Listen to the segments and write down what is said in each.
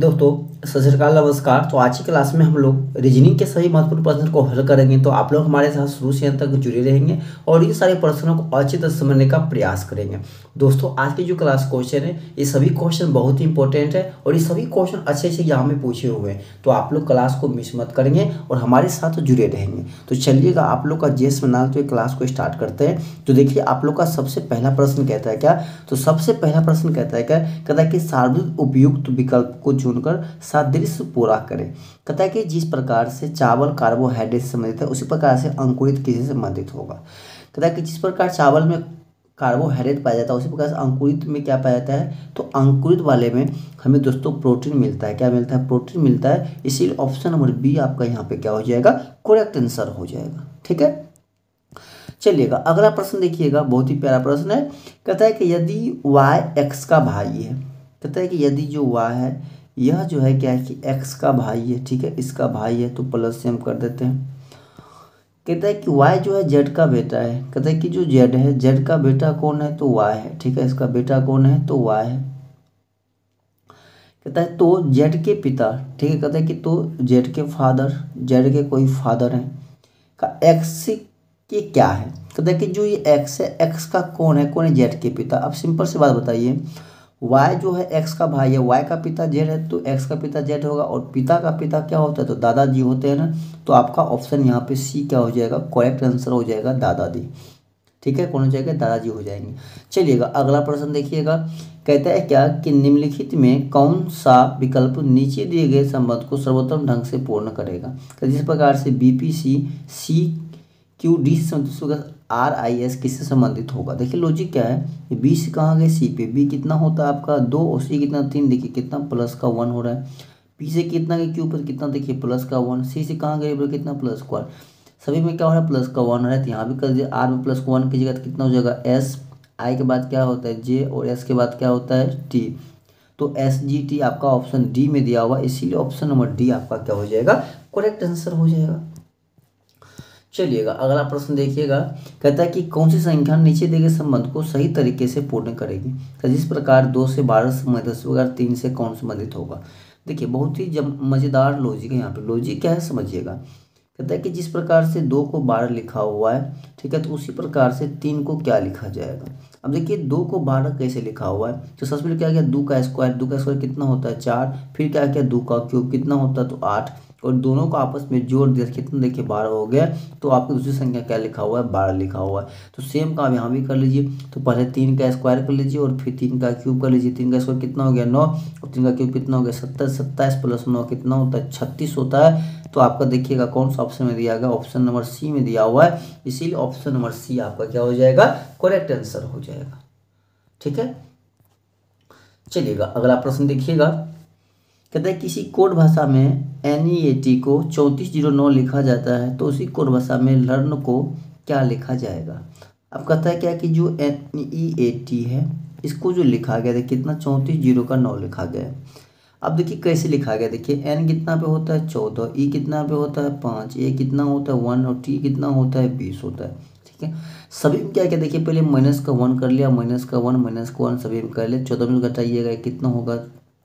दोस्तों सत श्री अकाल, नमस्कार। तो आज की क्लास में हम लोग रीजनिंग के सभी महत्वपूर्ण प्रश्नों को हल करेंगे। तो आप लोग हमारे साथ शुरू से अंत तक जुड़े रहेंगे और इन सारे प्रश्नों को अच्छी तरह समझने का प्रयास करेंगे। दोस्तों आज की जो क्लास क्वेश्चन है, ये सभी क्वेश्चन बहुत ही इंपॉर्टेंट है और ये सभी क्वेश्चन अच्छे से यहाँ में पूछे हुए हैं। तो आप लोग क्लास को मिस मत करेंगे और हमारे साथ जुड़े रहेंगे। तो चलिएगा, आप लोग का जेस बना तो क्लास को स्टार्ट करते हैं। तो देखिए, आप लोग का सबसे पहला प्रश्न कहता है क्या, तो सबसे पहला प्रश्न कहता है क्या, कहता है कि सार्वजनिक उपयुक्त विकल्प को चुनकर सादृश्य पूरा करें। कहता है कि जिस प्रकार से चावल कार्बोहाइड्रेट से संबंधित है उसी प्रकार से अंकुरित किसी से संबंधित होगा। कहता है कि जिस प्रकार चावल में कार्बोहाइड्रेट पाया जाता है उसी प्रकार से अंकुरित में क्या पाया जाता है, तो अंकुरित वाले में हमें दोस्तों प्रोटीन मिलता है। क्या मिलता है? प्रोटीन मिलता है। इसीलिए ऑप्शन नंबर बी आपका यहाँ पे क्या हो जाएगा, करेक्ट आंसर हो जाएगा। ठीक है, चलिएगा अगला प्रश्न देखिएगा, बहुत ही प्यारा प्रश्न है। कहता है कि यदि y x का भाई है, कहता है कि यदि जो y है यह जो है क्या है कि x का भाई है, ठीक है, इसका भाई है, तो प्लस से हम कर देते हैं। कहता है कि y जो है z का बेटा है। कहता है कि जो z है, z का बेटा कौन है, तो y है, ठीक है, इसका बेटा कौन है, तो y है। कहता है तो z के पिता, ठीक है, कहता है कि तो z के फादर, z के कोई फादर है का x के क्या है। कहता है कि जो ये x है, x का कौन है z के पिता। अब सिंपल सी बात बताइए, y जो है x का भाई है, y का पिता z है, तो x का पिता z होगा और पिता का पिता क्या होता है, तो दादाजी होते हैं ना। तो आपका ऑप्शन यहाँ पे सी क्या हो जाएगा, करेक्ट आंसर हो जाएगा दादाजी। ठीक है, कौन हो जाएगा, दादाजी हो जाएंगे। चलिएगा अगला प्रश्न देखिएगा। कहता है क्या कि निम्नलिखित में कौन सा विकल्प नीचे दिए गए संबंध को सर्वोत्तम ढंग से पूर्ण करेगा। तो जिस प्रकार से बीपीसी सी क्यू डी से संबंधित आर आई एस किससे संबंधित होगा। देखिए लॉजिक क्या है, बी से कहाँ गए सी पे, बी कितना होता है आपका 2 और सी कितना 3, देखिए कितना प्लस का 1 हो रहा है। पी से कितना गए क्यू पर कितना, देखिए प्लस का 1, सी से कहाँ गए कितना प्लस का 1, सभी में क्या हो रहा है प्लस का 1 हो रहा है। तो यहाँ भी कर दीजिए, आर में प्लस का 1 की जगह कितना हो जाएगा एस, आई के बाद क्या होता है जे और एस के बाद क्या होता है टी। तो एस जी टी आपका ऑप्शन डी में दिया हुआ, इसीलिए ऑप्शन नंबर डी आपका क्या हो जाएगा, करेक्ट आंसर हो जाएगा। चलिएगा अगला प्रश्न देखिएगा। कहता है कि कौन सी संख्या नीचे दिए गए संबंध को सही तरीके से पूर्ण करेगी। तो जिस प्रकार 2 से 12 संबंधित है उसी प्रकार 3 से कौन संबंधित होगा। देखिए बहुत ही मज़ेदार लॉजिक है यहाँ पे। लॉजिक क्या है समझिएगा। कहता है कि जिस प्रकार से 2 को 12 लिखा हुआ है, ठीक है, तो उसी प्रकार से 3 को क्या लिखा जाएगा। अब देखिए 2 को 12 कैसे लिखा हुआ है, तो सबसे पहले क्या किया, 2 का स्क्वायर, 2 का स्क्वायर कितना होता है 4, फिर क्या किया 2 का क्यूब कितना होता है तो 8, और दोनों को आपस में जोड़ दिया कितना, देखिए 12 हो गया। तो आपकी दूसरी संख्या क्या लिखा हुआ है, 12 लिखा हुआ है। तो सेम काम यहाँ भी कर लीजिए। तो पहले 3 का स्क्वायर कर लीजिए और फिर 3 का क्यूब कर लीजिए। 3 का स्क्वायर कितना हो गया 9 और 3 का क्यूब कितना हो गया 27, 27 प्लस 9 कितना होता है 36 होता है। तो आपका देखिएगा कौन सा ऑप्शन में दिया गया, ऑप्शन नंबर सी में दिया हुआ है, इसीलिए ऑप्शन नंबर सी आपका क्या हो जाएगा, करेक्ट आंसर हो जाएगा। ठीक है, चलिएगा अगला प्रश्न देखिएगा। कहता है किसी कोड भाषा में NEAT को 3409 लिखा जाता है, तो उसी कोड भाषा में लर्न को क्या लिखा जाएगा। अब कहता है क्या कि जो NEAT है इसको जो लिखा गया है कितना 3409 लिखा गया है। अब देखिए कैसे लिखा गया, देखिए n कितना पे होता है 14, e कितना पे होता है 5, a कितना होता है 1 और t कितना होता है 20 होता है। ठीक है, सभी में क्या क्या देखिए पहले माइनस का 1 कर लिया, माइनस का 1 सभी में कर लिया। 14 में घटाइएगा कितना होगा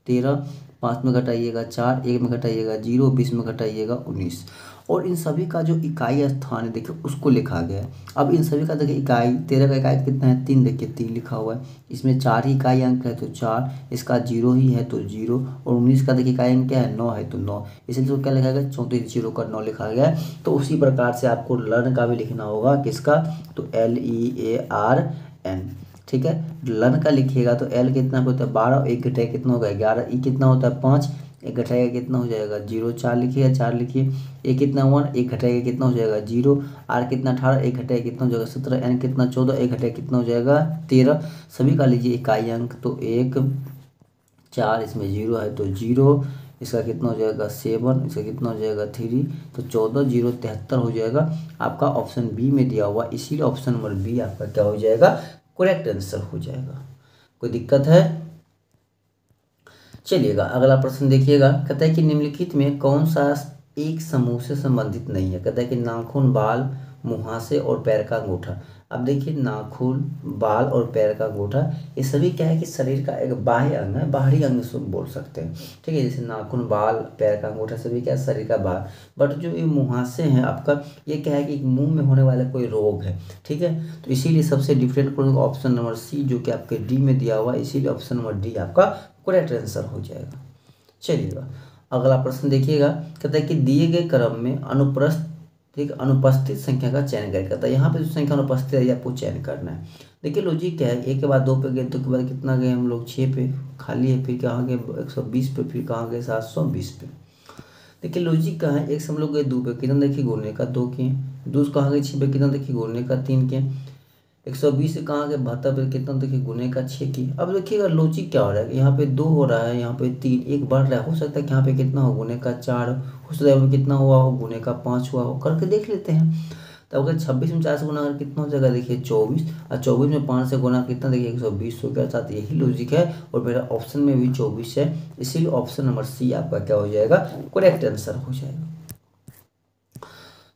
13, 5 में घटाइएगा 4, 1 में घटाइएगा 0, 20 में घटाइएगा 19। और इन सभी का जो इकाई स्थान है देखिए उसको लिखा गया है। अब इन सभी का देखिए इकाई, 13 का इकाई कितना है 3, देखिए 3 लिखा हुआ है। इसमें 4 ही इकाई अंक है तो 4, इसका 0 ही है तो 0, और 19 का देखिए इकाई अंक क्या है 9 है तो 9, इसलिए तो क्या लिखा गया 34 0 का 9 लिखा गया है। तो उसी प्रकार से आपको लर्न का भी लिखना होगा, किसका, तो LEARN। ठीक है, लर्न का लिखिएगा तो L कितना होता है 12, 1 घटाया कितना होगा 11, E कितना होता है 5, 1 घटाएगा कितना हो जाएगा 0, 4 लिखिएगा 4 लिखिए, A कितना 1, 1 घटाएगा कितना हो जाएगा 0, R कितना 18, 1 घटाएगा कितना हो जाएगा 17, N कितना 14, 1 घटाएगा कितना हो जाएगा 13। सभी का लीजिए इकाई अंक, तो 1 4, इसमें 0 है तो 0, इसका कितना हो जाएगा 7, इसका कितना हो जाएगा 3, तो 14 0 73 हो जाएगा। आपका ऑप्शन बी में दिया हुआ, इसीलिए ऑप्शन नंबर बी आपका क्या हो जाएगा, करेक्ट आंसर हो जाएगा। कोई दिक्कत है। चलिएगा अगला प्रश्न देखिएगा। कहता है कि निम्नलिखित में कौन सा एक समूह से संबंधित नहीं है। कहता है कि नाखून, बाल, मुहासे और पैर का अंगूठा। अब देखिए नाखून, बाल और पैर का अंगूठा, ये सभी क्या है कि शरीर का एक बाह्य अंग है, बाहरी अंग से बोल सकते हैं। ठीक है, जैसे नाखून, बाल, पैर का अंगूठा सभी क्या है शरीर का बाहर। बट जो ये मुहासे हैं आपका, ये क्या है कि मुंह में होने वाला कोई रोग है। ठीक है, तो इसीलिए सबसे डिफरेंट करूँगा ऑप्शन नंबर सी जो कि आपके डी में दिया हुआ है, इसीलिए ऑप्शन नंबर डी आपका करेक्ट आंसर हो जाएगा। चलिएगा अगला प्रश्न देखिएगा, कहता है कि दिए गए क्रम में अनुपस्थित संख्या का चयन करें। कहता है यहाँ पे जो संख्या अनुपस्थित है आपको चयन करना है। देखिए लॉजिक क्या है, एक के बाद 2 पे गए, 2 के बाद कितना गए हम लोग 6 पे, खाली है, फिर कहाँ गए 120 पे, फिर कहाँ गए 720 पे। देखिए लॉजिक कहाँ है, एक से हम लोग गए 2 पे, कितना देखिए गुणने का 2 किए, दूसरा कहाँ गए 6 पे, कितना देखिए गुणने का 3 किए, 120 से कहाँ गए 72 पे, कितना देखिए गुने का 6 की। अब देखिएगा लॉजिक क्या हो रहा है, यहाँ पे 2 हो रहा है, यहाँ पे 3, एक बढ़ रहा है, हो सकता है कि यहाँ पे कितना हो गुने का 4, हो सकता है यहाँ पे कितना हुआ हो गुने का 5 हुआ हो, करके देख लेते हैं। तो अगर 26 में 4 से गुना अगर कितना हो जाएगा देखिए 24, और 24 में 5 से गुना कितना देखिए 120 हो गया। साथ यही लॉजिक है और मेरा ऑप्शन में भी 24 है, इसीलिए ऑप्शन नंबर सी आपका क्या हो जाएगा, करेक्ट आंसर हो जाएगा।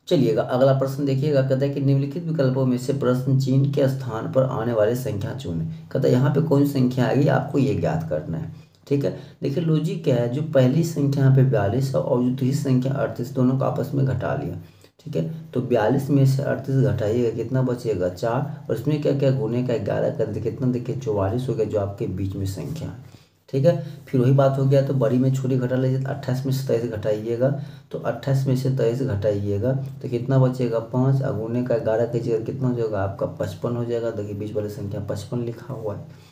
चलिएगा अगला प्रश्न देखिएगा, कहता है कि निम्नलिखित विकल्पों में से प्रश्न चिन्ह के स्थान पर आने वाली संख्या चुनें। कहता है यहाँ पे कौन सी संख्या आएगी आपको ये ज्ञात करना है। ठीक है, देखिए लॉजिक क्या है, जो पहली संख्या यहाँ पे 42 है और जो दूसरी संख्या 38, दोनों को आपस में घटा लिया। ठीक है, तो 42 में से 38 घटाइएगा, कितना बचेगा 4, और इसमें क्या क्या गुने का 11 कर दे, कितना देखिए 44 हो गया जो आपके बीच में संख्या है। ठीक है, फिर वही बात हो गया, तो बड़ी में छोटी घटा लीजिए, 28 में से 23 घटाइएगा, तो 28 में से 23 घटाइएगा तो कितना बचेगा 5, और गुने का 11 कीजिएगा, कितना हो जाएगा आपका 55 हो जाएगा। देखिए बीच वाली संख्या 55 लिखा हुआ है।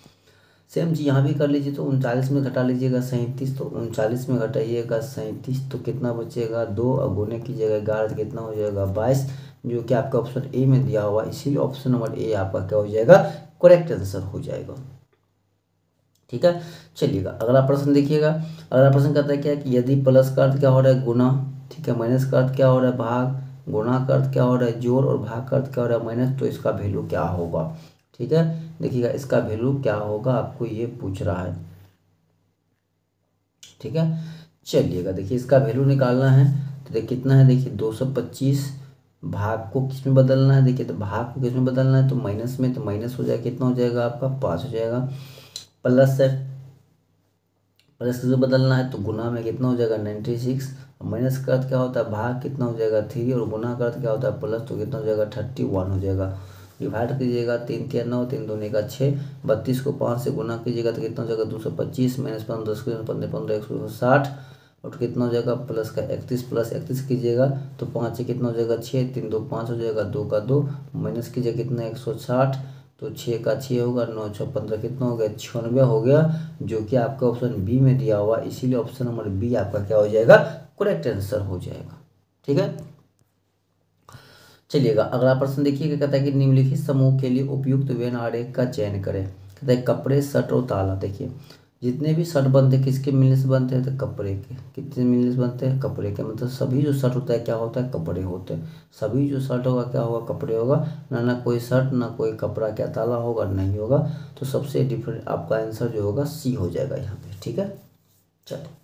सेम चीज़ यहाँ भी कर लीजिए, तो 39 में घटा लीजिएगा 37, तो 39 में घटाइएगा 37, तो कितना बचेगा 2, और गुने कीजिएगा 11 तो कितना हो जाएगा 22, जो कि आपका ऑप्शन ए में दिया हुआ, इसीलिए ऑप्शन नंबर ए आपका क्या हो जाएगा, करेक्ट आंसर हो जाएगा। ठीक है, चलिएगा अगला प्रश्न देखिएगा। अगला प्रश्न कहता है क्या कि यदि प्लस का अर्थ क्या हो रहा है गुना, ठीक है, माइनस का अर्थ क्या हो रहा है भाग, गुणा का अर्थ क्या हो रहा है जोड़, और भाग का अर्थ क्या हो रहा है माइनस, तो इसका वैल्यू क्या होगा। ठीक है, देखिएगा इसका वैल्यू क्या होगा आपको ये पूछ रहा है। ठीक है, चलिएगा देखिए इसका वैल्यू निकालना है, तो देखिए कितना है, देखिए 225, भाग को किस में बदलना है, देखिए तो भाग को किस में बदलना है, तो माइनस में, तो माइनस हो जाएगा, कितना हो जाएगा आपका 5 हो जाएगा। प्लस है, प्लस से बदलना है तो गुना में कितना हो जाएगा 96, माइनस का अर्थ क्या होता है भाग, कितना हो जाएगा 3, और गुना का अर्थ क्या होता है प्लस, तो कितना हो जाएगा 31 हो जाएगा। डिवाइड कीजिएगा 3 3 9, 3 2 का 6, 32 को 5 से गुना कीजिएगा तो कितना हो जाएगा 225, माइनस 5 10 15 15 160, और कितना हो जाएगा प्लस का 31, प्लस 31 कीजिएगा तो 5 से कितना हो जाएगा 6, 3 2 5 हो जाएगा, 2 का 2, माइनस कीजिएगा कितना 160, तो 6 का 6 होगा, 9 6 15 कितना हो गया 96 हो गया, जो कि आपका ऑप्शन बी में दिया हुआ, इसीलिए ऑप्शन नंबर बी आपका क्या हो जाएगा, करेक्ट आंसर हो जाएगा। ठीक है, चलिएगा अगला प्रश्न देखिएगा, कहता है कि निम्नलिखित समूह के लिए उपयुक्त वेन आरेख का चयन करें। कहता है कपड़े, शर्ट और ताला। देखिए जितने भी शर्ट बनते हैं किसके मिलने से बनते हैं, तो कपड़े के, कितने मिलने से बनते हैं कपड़े के, मतलब सभी जो शर्ट होता है क्या होता है कपड़े होते हैं, सभी जो शर्ट होगा क्या होगा कपड़े होगा, ना कोई शर्ट ना कोई कपड़ा क्या ताला होगा नहीं होगा, तो सबसे डिफरेंट आपका आंसर जो होगा सी हो जाएगा यहाँ पे। ठीक है, चलो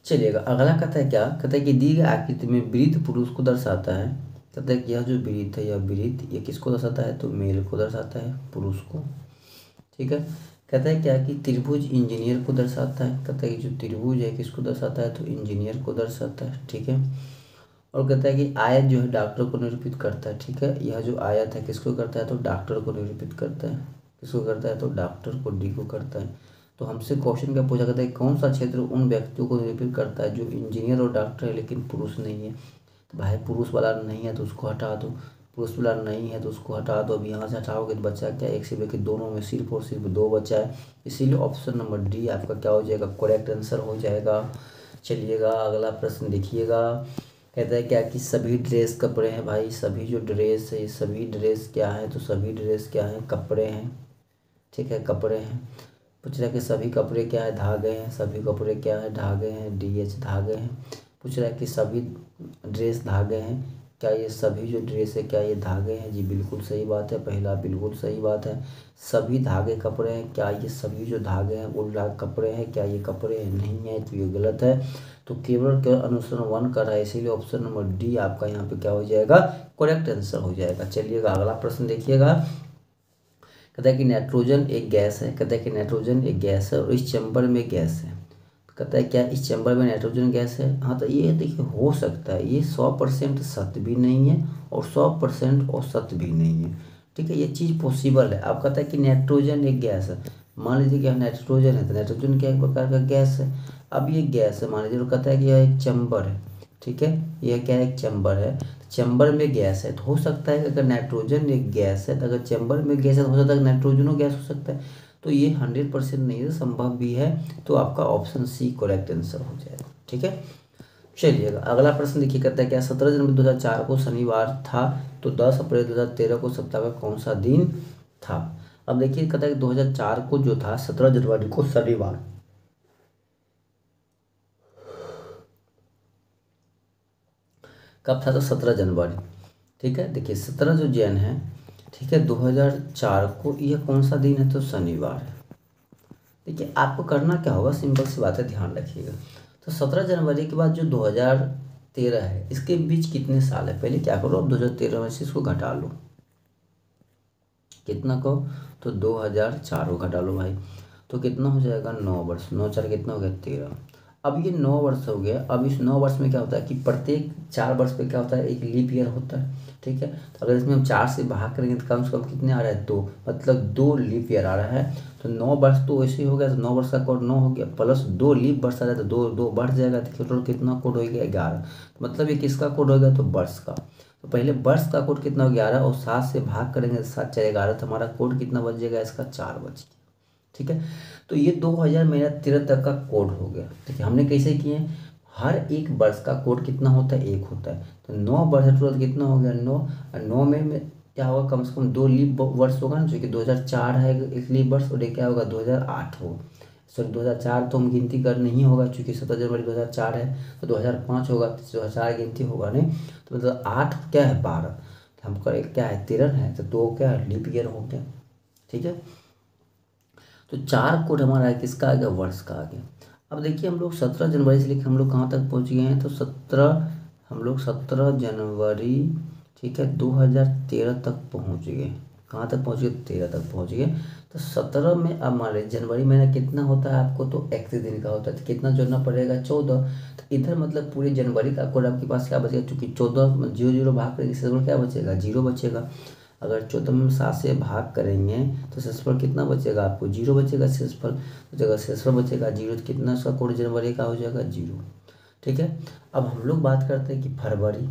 चलिएगा अगला कहता है क्या, कहता है कि दी गई आकृति में वृद्ध पुरुष को दर्शाता है। कहता है कि यह जो वृद्ध है, यह वृद्ध ये किसको दर्शाता है, तो मेल को दर्शाता है, पुरुष को। ठीक है, कहता है क्या कि त्रिभुज इंजीनियर को दर्शाता है। कहता है कि जो त्रिभुज है किसको दर्शाता है, तो इंजीनियर को दर्शाता है। ठीक है, और कहता है कि आयत जो है डॉक्टर को निरूपित करता है। ठीक है, यह जो आयत है किसको करता है, तो डॉक्टर को निरूपित करता है। किसको करता है, तो डॉक्टर को, डी को करता है। तो हमसे क्वेश्चन क्या पूछा करता है, कौन सा क्षेत्र उन व्यक्तियों को निरूपित करता है जो इंजीनियर और डॉक्टर है लेकिन पुरुष नहीं है। तो भाई पुरुष वाला नहीं है तो उसको हटा दो, पुरुष वाला नहीं है तो उसको हटा दो। अब यहाँ से हटाओगे तो बच्चा क्या, एक से लेकर दोनों में सिर्फ और सिर्फ 2 बचा है, इसीलिए ऑप्शन नंबर डी आपका क्या हो जाएगा, करेक्ट आंसर हो जाएगा। चलिएगा अगला प्रश्न देखिएगा, कहता है क्या कि सभी ड्रेस कपड़े हैं। भाई सभी जो ड्रेस है, सभी ड्रेस क्या है, तो सभी ड्रेस क्या है, कपड़े हैं। ठीक है, कपड़े हैं। पूछ रहा है कि सभी कपड़े क्या है, धागे हैं। सभी कपड़े क्या है, धागे हैं, DH धागे हैं। पूछ रहा है कि सभी ड्रेस धागे हैं, क्या ये सभी जो ड्रेस है क्या ये धागे हैं? जी बिल्कुल सही बात है, पहला बिल्कुल सही बात है। सभी धागे कपड़े हैं, क्या ये सभी जो धागे हैं वो कपड़े हैं? क्या ये कपड़े हैं? नहीं है, तो ये गलत है। तो केवल केवल अनुसरण 1 कर रहा है, इसीलिए ऑप्शन नंबर डी आपका यहाँ पे क्या हो जाएगा? करेक्ट आंसर हो जाएगा। चलिएगा अगला प्रश्न देखिएगा। कहता है कि नाइट्रोजन एक गैस है, कहता है कि नाइट्रोजन एक गैस है और इस चैम्बर में गैस है। कहता है क्या इस चैम्बर में नाइट्रोजन गैस है? हाँ, तो ये देखिए हो सकता है, ये 100% सत्य भी नहीं है और 100% असत्य भी नहीं है। ठीक है, ये चीज़ पॉसिबल है। अब कहता है कि नाइट्रोजन एक गैस है, मान लीजिए कि नाइट्रोजन है, तो नाइट्रोजन क्या एक प्रकार का गैस है। अब ये गैस है मान लीजिए, तो कहता है कि यह एक चैम्बर है। ठीक है, यह क्या है? एक चैम्बर है, चैम्बर में गैस है, तो हो सकता है कि अगर नाइट्रोजन एक गैस है तो अगर चैम्बर में गैस है तो हो सकता है नाइट्रोजनो गैस हो सकता है। तो ये 100% नहीं है, संभव भी है। तो आपका ऑप्शन सी करेक्ट आंसर हो जाएगा। ठीक है, चलिएगा अगला प्रश्न देखिए। कहता है क्या 17 जनवरी 2004 को शनिवार था, तो 10 अप्रैल 2013 को सप्ताह का कौन सा दिन था? अब देखिए कहता है कि 2004 को जो था 17 जनवरी को शनिवार कब था? तो 17 जनवरी। ठीक है, देखिए 17 जो जैन है, ठीक है, 2004 को यह कौन सा दिन है? तो शनिवार है। देखिए आपको करना क्या होगा, सिंपल सी बात है, ध्यान रखिएगा। तो 17 जनवरी के बाद जो 2013 है, इसके बीच कितने साल है? पहले क्या करो, अब 2013 में से इसको घटा लो। कितना को? तो 2004 को घटा लो भाई, तो कितना हो जाएगा? 9 वर्ष। 9 4 कितना हो गया? 13। अब ये 9 वर्ष हो गया। अब इस 9 वर्ष में क्या होता है कि प्रत्येक 4 वर्ष पे क्या होता है? एक लीप ईयर होता है। ठीक है, तो अगर इसमें हम 4 से भाग करेंगे तो कम से कम कितने आ रहा है? 2, मतलब 2 लीप ईयर आ रहा है। तो 9 वर्ष तो वैसे ही हो गया, तो 9 वर्ष का कोड 9 हो गया, प्लस 2 लीप वर्ष आ रहा है, तो 2 2 बढ़ जाएगा। तो टोटल कितना कोड हो गया? 11। तो मतलब ये किसका कोड हो गया? तो वर्ष का। तो पहले वर्ष का कोड कितना हो? 11, और 7 से भाग करेंगे तो 7 4 11, तो हमारा कोड कितना बच जाएगा? इसका 4 बच गया। ठीक है, तो ये 2013 तक का कोड हो गया। ठीक है, हमने कैसे किए? हर एक वर्ष का कोड कितना होता है? 1 होता है। तो 9 वर्ष टोटल कितना हो गया? 9। और 9 में क्या होगा? कम से कम 2 लीप वर्ष होगा ना, जो कि 2004 है एक लीप वर्ष, और ये क्या होगा? 2008 हो। सॉरी 2004 तो हम गिनती कर नहीं होगा, चूँकि 17 जनवरी 2004 है, तो 2005 होगा, तो 2004 गिनती होगा नहीं। तो मतलब 8 क्या है? 12। तो हमको एक क्या है? 13 है, तो 2 क्या है? लीप ईयर हो गया। ठीक है, तो 4 कोड हमारा है किसका आ गया? वर्ष का आ गया। अब देखिए हम लोग 17 जनवरी से लेकर हम लोग कहाँ तक पहुँच गए हैं? तो 17 जनवरी, ठीक है, 2013 तक पहुँच गए। कहाँ तक पहुँच गए? 13 तक पहुँच गए। तो 17 में अब मान लीजिए जनवरी महीना कितना होता है आपको? तो 31 दिन का होता है, तो कितना जोड़ना पड़ेगा? 14। तो इधर मतलब पूरे जनवरी का कोड आपके पास क्या बचेगा? चूँकि 14 0 भाग करेंगे, इससे क्या बचेगा? 0 बचेगा। अगर 14 में 7 से भाग करेंगे तो शेषफल कितना बचेगा? आपको 0 बचेगा। शेषफल जगह शेषफल बचेगा 0, तो कितना उसका कोड जनवरी का हो जाएगा? 0। ठीक है, अब हम लोग बात करते हैं कि फरवरी।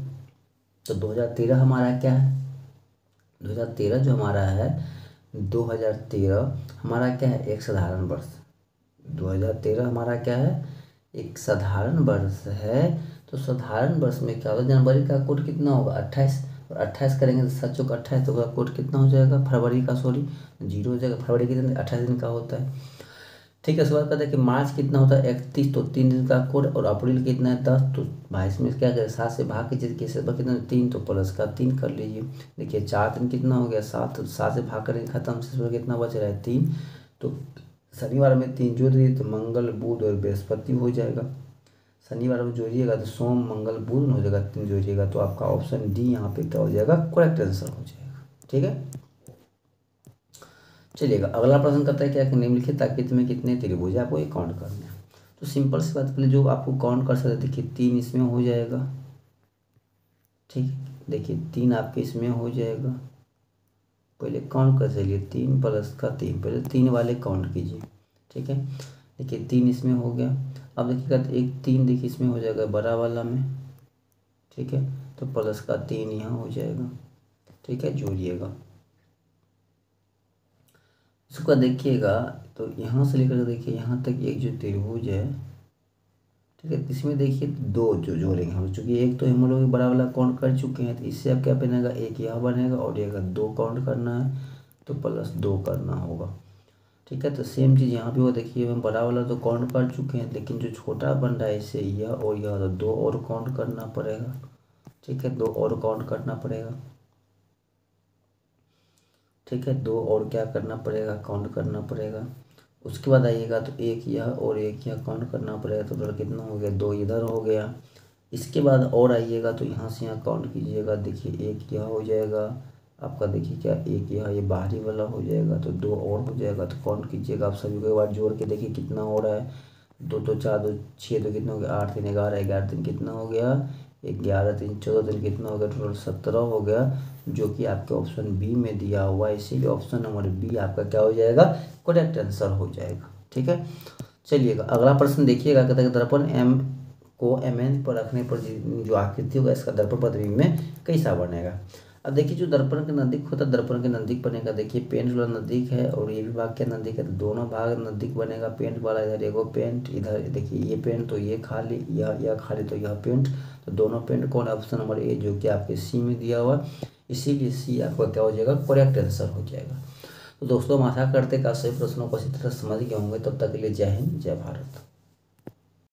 तो 2013 हमारा क्या है? 2013 जो हमारा है, 2013 हमारा क्या है? एक साधारण वर्ष। 2013 हमारा क्या है? एक साधारण वर्ष है। तो साधारण वर्ष में क्या होगा? जनवरी का कोड कितना होगा? 28, और 28 करेंगे तो 7 चौक 28, तो उसका कोड कितना हो जाएगा? फरवरी का, सॉरी 0 हो जाएगा। फरवरी के दिन 28 दिन का होता है। ठीक है, उसके बाद कहते हैं कि मार्च कितना होता है? 31, तो 3 दिन का कोड। और अप्रैल कितना है? 10, तो भाई इसमें क्या करें? 7 से भाग कीजिए, किससे कितना? 3, तो प्लस का 3 कर लीजिए। देखिए 4 दिन कितना हो गया? 7, तो 7 से भाग करेंगे खत्म, से कितना बच रहा है? 3। तो शनिवार में 3 जोड़ दिए तो मंगल बुध और बृहस्पति हो जाएगा। शनिवार में जोड़िएगा तो सोम मंगल बुध हो जाएगा, 3 जोड़िएगा तो आपका ऑप्शन डी यहाँ पे क्या हो जाएगा? करेक्ट आंसर हो जाएगा। ठीक है, चलिएगा अगला प्रश्न करता है क्या कि निम्नलिखित आकृति में कितने त्रिभुज है? आपको ये काउंट करना है। तो सिंपल सी बात, पहले जो आपको काउंट कर सकते, देखिए 3 इसमें हो जाएगा। ठीक, देखिए 3 आपके इसमें हो जाएगा। पहले काउंट कर चलिए, 3 प्लस का 3, पहले 3 वाले काउंट कीजिए। ठीक है, देखिए 3 इसमें हो गया। अब देखिएगा तो एक 3 देखिए इसमें हो जाएगा बड़ा वाला में। ठीक है, तो प्लस का 3 यहाँ हो जाएगा। ठीक है, जोड़िएगा। इसका देखिएगा तो यहाँ से लेकर देखिए यहाँ तक एक जो त्रिभुज है, ठीक है, इसमें देखिए 2 जो जोड़ेंगे हम, चूँकि एक तो हम लोग बड़ा वाला काउंट कर चुके हैं, तो इससे अब क्या बनेगा? एक यह बनेगा और ये 2 काउंट करना है, तो प्लस 2 करना होगा। ठीक है, तो सेम चीज़ यहाँ भी हो। देखिए हम बड़ा वाला तो काउंट कर चुके हैं, लेकिन जो छोटा बन रहा है इससे यह और यह, तो 2 और काउंट करना पड़ेगा। ठीक है, 2 और काउंट करना पड़ेगा। ठीक है, 2 और क्या करना पड़ेगा, काउंट करना पड़ेगा। उसके बाद आइएगा तो एक यह और एक यह काउंट करना पड़ेगा, तो उधर कितना हो गया, 2 इधर हो गया। इसके बाद और आइएगा तो यहाँ से यहाँ काउंट कीजिएगा, देखिए एक यह हो जाएगा आपका, देखिए क्या एक ये बाहरी वाला हो जाएगा, तो 2 और हो जाएगा। तो काउंट कीजिएगा आप सभी को एक बार जोड़ के, देखिए कितना हो रहा है, 2 2 4 2 6, तो कितना हो गया 8 3 11, 11 3 कितना हो गया 11 3 14 3 कितना हो गया, टोटल 17 हो गया, जो कि आपके ऑप्शन बी में दिया हुआ है। इसीलिए ऑप्शन नंबर बी आपका क्या हो जाएगा, करेक्ट आंसर हो जाएगा। ठीक है, चलिएगा अगला प्रश्न देखिएगा, कहता है दर्पण एम को एम पर रखने पर जो आकृति होगा इसका दर्पण प्रतिबिंब में कैसा बनेगा। अब देखिए जो दर्पण के नज़दीक होता है, दर्पण के नज़दीक बनेगा, देखिए पेंट वाला नज़दीक है और ये भी भाग के नज़दीक है, तो दोनों भाग नज़दीक बनेगा। पेंट वाला इधर एगो पेंट, इधर देखिए ये पेंट, तो ये खाली, यह खाली, तो यह पेंट, तो दोनों पेंट कौन, ऑप्शन नंबर ए जो कि आपके सी में दिया हुआ, इसीलिए सी आपका क्या हो जाएगा, करेक्ट आंसर हो जाएगा। तो दोस्तों हम आशा करते हैं कि आप सभी प्रश्नों को अच्छी तरह समझ गए होंगे। तब तक के लिए जय हिंद, जय भारत।